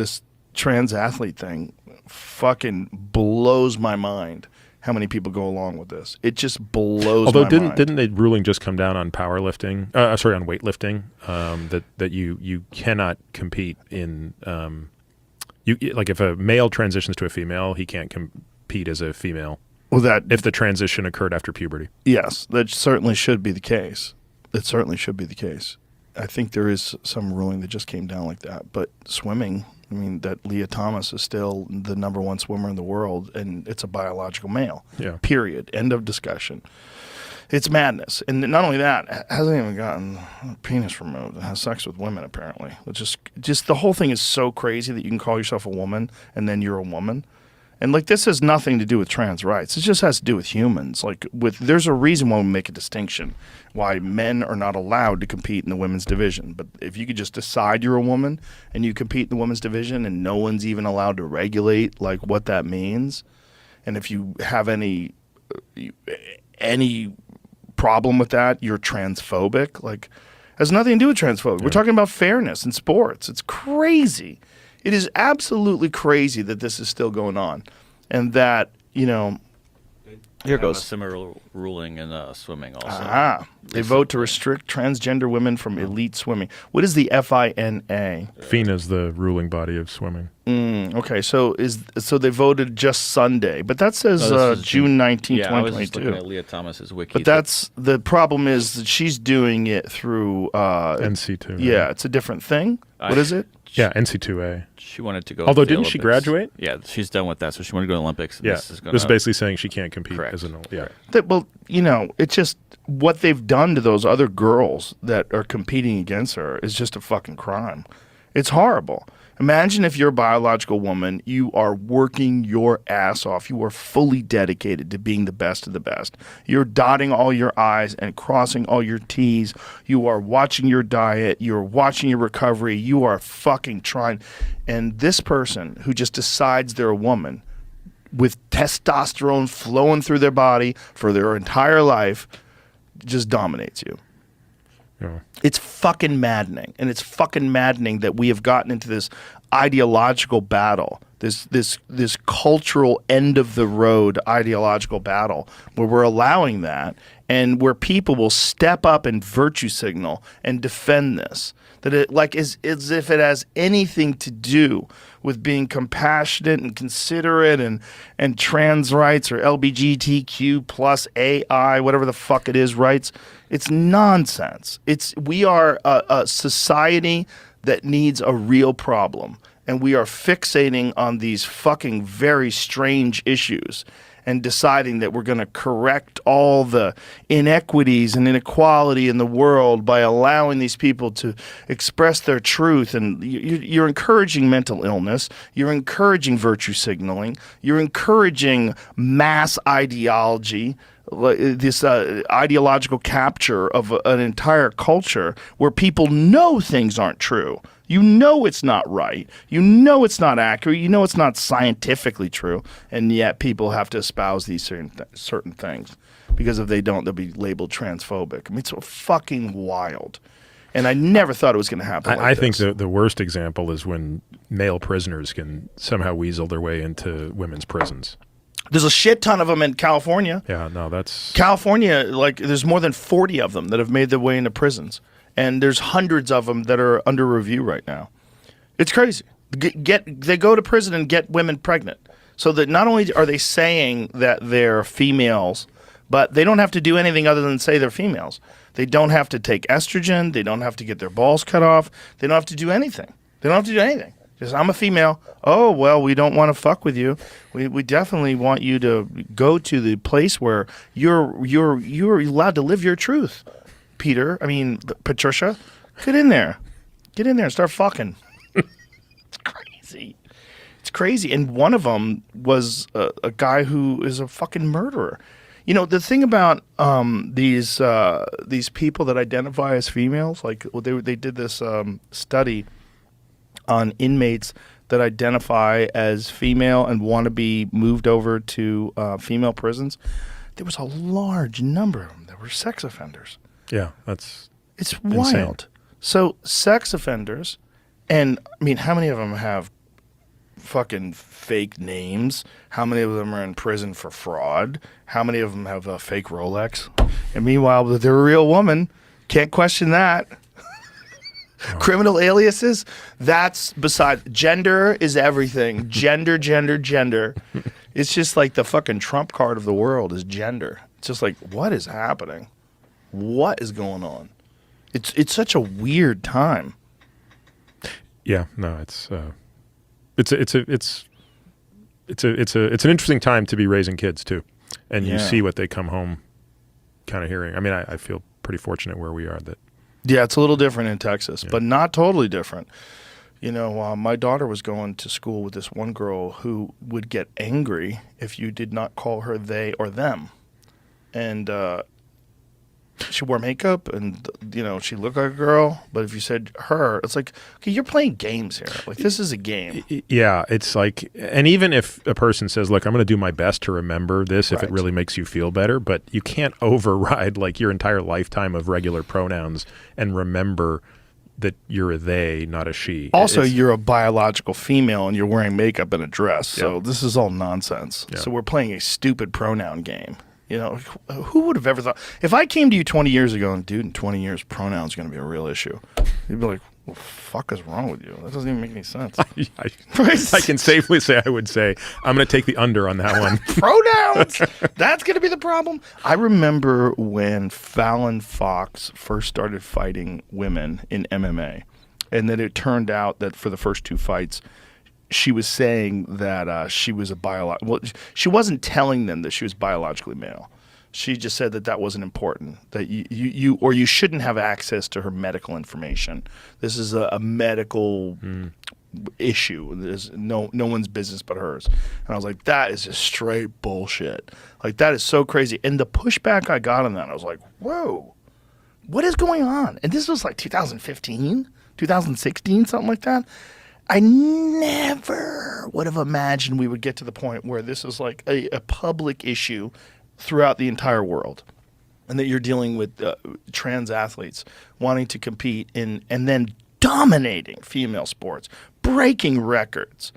this trans athlete thing fucking blows my mind. How many people go along with this? It just blows my mind. Didn't the ruling just come down on powerlifting? On weightlifting. That you cannot compete in. Like if a male transitions to a female, he can't compete as a female. Well, if the transition occurred after puberty. Yes, that certainly should be the case. It certainly should be the case. I think there is some ruling that just came down like that. But swimming, I mean, that Leah Thomas is still the #1 swimmer in the world, and it's a biological male. Yeah. Period. End of discussion. It's madness. And not only that, hasn't even gotten a penis removed and has sex with women, apparently. It's just the whole thing is so crazy that you can call yourself a woman and then you're a woman. And like this has nothing to do with trans rights. It just has to do with humans. There's a reason why we make a distinction, why men are not allowed to compete in the women's division. But if you could just decide you're a woman and you compete in the women's division and no one's even allowed to regulate like what that means, and if you have any problem with that, you're transphobic. Like, has nothing to do with transphobic. Yeah. We're talking about fairness in sports. It's crazy. It is absolutely crazy that this is still going on, and that here goes a similar ruling in swimming also. They vote to restrict transgender women from elite swimming. What is the FINA? FINA is the ruling body of swimming. Okay, so they voted just Sunday, but that says June 19, 2022. I was just looking at Leah Thomas's wiki. But the problem is that she's doing it through NC2. Yeah, it's a different thing. What is it? Yeah, NC2A. She wanted to go. Although, to the didn't she Olympics. graduate? Yeah, she's done with that, so she wanted to go to the Olympics. And Yeah, this is basically saying she can't compete as an. Yeah. Well, it's just what they've done to those other girls that are competing against her is just a fucking crime. It's horrible. Imagine if you're a biological woman, you are working your ass off. You are fully dedicated to being the best of the best. You're dotting all your I's and crossing all your T's. You are watching your diet. You're watching your recovery. You are fucking trying. And this person who just decides they're a woman with testosterone flowing through their body for their entire life just dominates you. Yeah. It's fucking maddening, and it's fucking maddening that we have gotten into this ideological battle, this cultural end of the road ideological battle where we're allowing that, and where people will step up and virtue signal and defend this. That it is as if it has anything to do with being compassionate and considerate and trans rights or LGBTQ plus AI, whatever the fuck it is, rights. It's nonsense. We are a society that needs a real problem, and we are fixating on these fucking very strange issues and deciding that we're going to correct all the inequities and inequality in the world by allowing these people to express their truth. And you're encouraging mental illness. You're encouraging virtue signaling. You're encouraging mass ideology, this ideological capture of an entire culture where people know things aren't true. You know it's not right. You know it's not accurate. You know it's not scientifically true. And yet people have to espouse these certain things because if they don't, they'll be labeled transphobic. I mean, it's fucking wild. And I never thought it was going to happen I think the worst example is when male prisoners can somehow weasel their way into women's prisons. There's a shit ton of them in California. Yeah, no, that's... California, there's more than 40 of them that have made their way into prisons. And there's hundreds of them that are under review right now. It's crazy. They go to prison and get women pregnant. So that not only are they saying that they're females, but they don't have to do anything other than say they're females. They don't have to take estrogen. They don't have to get their balls cut off. They don't have to do anything. Just, I'm a female. Oh, well, we don't want to fuck with you. We definitely want you to go to the place where you're allowed to live your truth. Patricia, get in there and start fucking. It's crazy. And one of them was a guy who is a fucking murderer. The thing about these people that identify as females, they did this study on inmates that identify as female and want to be moved over to female prisons. There was a large number of them that were sex offenders. Yeah, it's insane. wild. So sex offenders, and how many of them have fucking fake names? How many of them are in prison for fraud? How many of them have a fake Rolex? And meanwhile, they're a real woman. Can't question that. Criminal aliases, that's beside. Gender is everything. Gender, gender, gender. It's just like the fucking trump card of the world is gender. It's just like, what is happening? What is going on? It's such a weird time. Yeah, no, it's an interesting time to be raising kids too, and you see what they come home kind of hearing. I mean, I feel pretty fortunate where we are. That Yeah, it's a little different in Texas, but not totally different. You know, my daughter was going to school with this one girl who would get angry if you did not call her they or them. And she wore makeup and, you know, she looked like a girl. But if you said her, it's like, okay, you're playing games here. Like, this is a game. Yeah, it's like, and even if a person says, look, I'm going to do my best to remember this if it really makes you feel better, but you can't override like your entire lifetime of regular pronouns and remember that you're a they, not a she. Also, you're a biological female and you're wearing makeup and a dress. So this is all nonsense. So we're playing a stupid pronoun game. You know, who would have ever thought? If I came to you 20 years ago and, dude, in 20 years, pronouns are going to be a real issue, you'd be like, what the fuck is wrong with you? That doesn't even make any sense. I can safely say I would say, I'm going to take the under on that one. Pronouns! That's going to be the problem. I remember when Fallon Fox first started fighting women in MMA, and then it turned out that for the first two fights, she was saying that she was a well, she wasn't telling them that she was biologically male. She just said that that wasn't important, that you shouldn't have access to her medical information. This is a medical issue. There's no one's business but hers. And I was like, that is just straight bullshit. Like, that is so crazy. And the pushback I got on that, I was like, whoa, what is going on? And this was like 2015, 2016, something like that. I never would have imagined we would get to the point where this is like a public issue throughout the entire world, and that you're dealing with trans athletes wanting to compete in and then dominating female sports, breaking records.